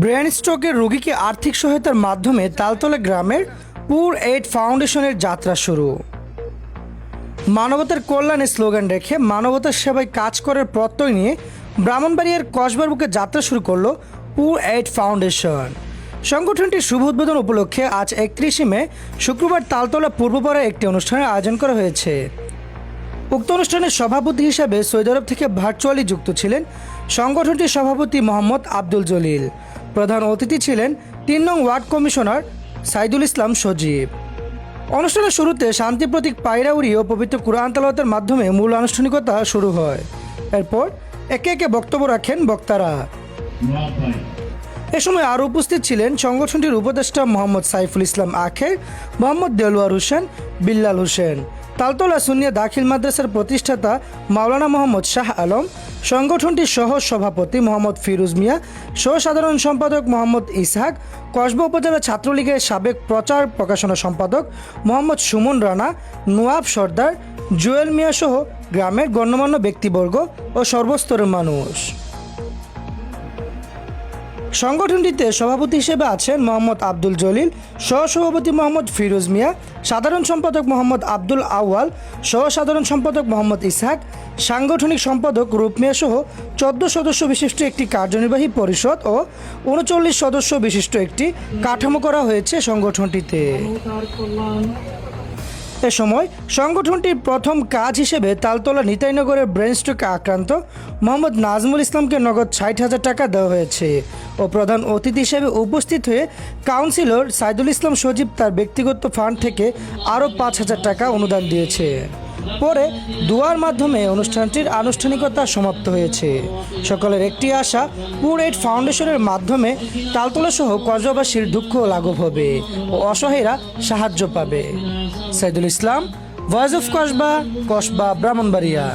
Brain স্ট্রোকের রোগীকে আর্থিক সহায়তার মাধ্যমে তালতলা গ্রামের পুর এইড ফাউন্ডেশনের যাত্রা শুরু। মানবতার কল্যাণে স্লোগান রেখে মানবতার সেবায় কাজ করার প্রত্যয় নিয়ে ব্রাহ্মণবাড়িয়ার কসবার বুকে যাত্রা শুরু করলো পুর এইড ফাউন্ডেশন। সংগঠনটির শুভ উদ্বোধন উপলক্ষে আজ 31 মে শুক্রবার তালতলা পূর্বপাড়ায় একটি অনুষ্ঠানের আয়োজন করা হয়েছে। উক্ত অনুষ্ঠানের সভাপতি হিসেবে সৌদি আরব থেকে ভার্চুয়ালি যুক্ত ছিলেন সংগঠনটির সভাপতি মোহাম্মদ আব্দুল জলিল। প্রধান অতিথি ছিলেন ৩ নং ওয়ার্ড কমিশনার সাইদুল ইসলাম সজীব। অনুষ্ঠানের শুরুতে শান্তি প্রতীক পায়রা উড়িয়ে ও পবিত্র কুরআন তেলাওয়াতের মাধ্যমে মূল আনুষ্ঠানিকতা শুরু হয়। এরপর একে একে বক্তব্য রাখেন বক্তারা। এ সময় আরও উপস্থিত ছিলেন সংগঠনটির উপদেষ্টা মোহাম্মদ সাইফুল ইসলাম আখের, মোহাম্মদ দেলোয়ার হোসেন, বিল্লাল হোসেন, তালতলা সুন্নিয়া দাখিল মাদ্রাসার প্রতিষ্ঠাতা মাওলানা মোহাম্মদ শাহ আলম, সংগঠনটির সহ সভাপতি মোহাম্মদ ফিরোজ মিয়া, সহ সাধারণ সম্পাদক মোহাম্মদ ইসহাক, কসবা উপজেলা ছাত্রলীগের সাবেক প্রচার প্রকাশনা সম্পাদক মোহাম্মদ সুমন রানা, নোয়াব সর্দার, জুয়েল মিয়া সহ গ্রামের গণ্যমান্য ব্যক্তিবর্গ ও সর্বস্তরের মানুষ। সংগঠনটিতে সভাপতি হিসেবে আছেন মোহাম্মদ আব্দুল জলিল, সহসভাপতি মোহাম্মদ ফিরোজ মিয়া, সাধারণ সম্পাদক মোহাম্মদ আব্দুল আউয়াল, সহ সাধারণ সম্পাদক মোহাম্মদ ইসহাক, সাংগঠনিক সম্পাদক রূপ মিয়া সহ 14 সদস্য বিশিষ্ট একটি কার্যনির্বাহী পরিষদ ও 39 সদস্য বিশিষ্ট একটি কাঠামো করা হয়েছে সংগঠনটিতে। এ সময় সংগঠনটির প্রথম কাজ হিসেবে তালতলা নিতাইনগরের ব্রেন স্ট্রোকে আক্রান্ত মোহাম্মদ নাজমুল ইসলামকে নগদ 60,000 টাকা দেওয়া হয়েছে ও প্রধান অতিথি হিসেবে উপস্থিত হয়ে কাউন্সিলর সাইদুল ইসলাম সজীব তার ব্যক্তিগত ফান্ড থেকে আরও 5,000 টাকা অনুদান দিয়েছে। পরে দোয়ার মাধ্যমে অনুষ্ঠানটির আনুষ্ঠানিকতা সমাপ্ত হয়েছে। সকলের একটি আশা, পুর এইড ফাউন্ডেশনের মাধ্যমে তালতলা সহ কসবাবাসীর দুঃখ লাঘব হবে ও অসহায়রা সাহায্য পাবে। Saidul Islam, voice of Kasba, Kasba, Brahmanbaria.